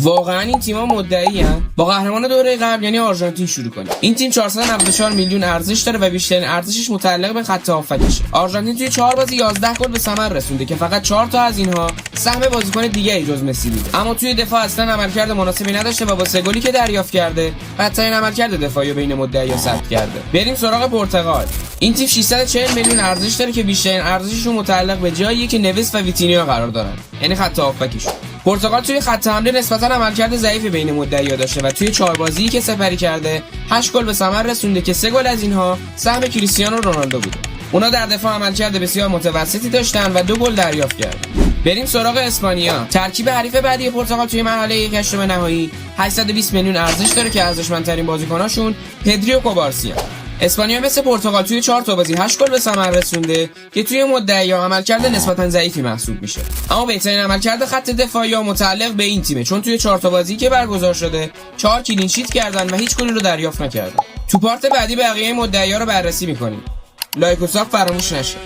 واقعا این تیم‌ها مدعی‌ان با قهرمان دوره قبل یعنی آرژانتین شروع کنیم. این تیم 494 میلیون ارزش داره و بیشترین ارزشش متعلق به خط هافکشه. آرژانتین توی 4 بازی 11 گل به ثمر رسونده که فقط 4 تا از اینها سهم بازیکن دیگه‌ای جز مسی بوده. اما توی دفاع اصلا عملکرد مناسبی نداشته و با 3 گلی که دریافت کرده بدترین عملکرد دفاعی بین مدعی‌ها ثبت کرده. بریم سراغ پرتغال. این تیم 640 میلیون ارزش داره که بیشترین ارزششون متعلق به جاییه که نویس و ویتینیا قرار دارن، یعنی خط هافکشون. پرتغال توی خط حمله نسبتاً عملکرد ضعیفی بین مدعی‌ها داشته و توی 4 بازی‌ای که سپری کرده 8 گل به ثمر رسونده که 3 گل از اینها سهم کریستیانو رونالدو بوده. اونا در دفاع عملکرد بسیار متوسطی داشتن و 2 گل دریافت کردن. بریم سراغ اسپانیا. ترکیب حریف بعدی پرتغال توی مرحله 1/8 نهایی 820 میلیون ارزش داره که ارزشمندترین بازیکناشون پدری و کوبارسی هستند. اسپانیا مثل پرتغال توی 4 تا بازی 8 گل به ثمر رسونده که توی مدعی‌ها عملکرد نسبتاً ضعیفی محسوب میشه. اما بهترین عملکرد خط دفاعی متعلق به این تیمه، چون توی 4 تا بازی که برگزار شده 4 کلین شیت کردن و هیچ گلی رو دریافت نکردن. تو پارت بعدی بقیه مدعی‌ها رو بررسی می‌کنیم. لایک و ساب فراموش نشه.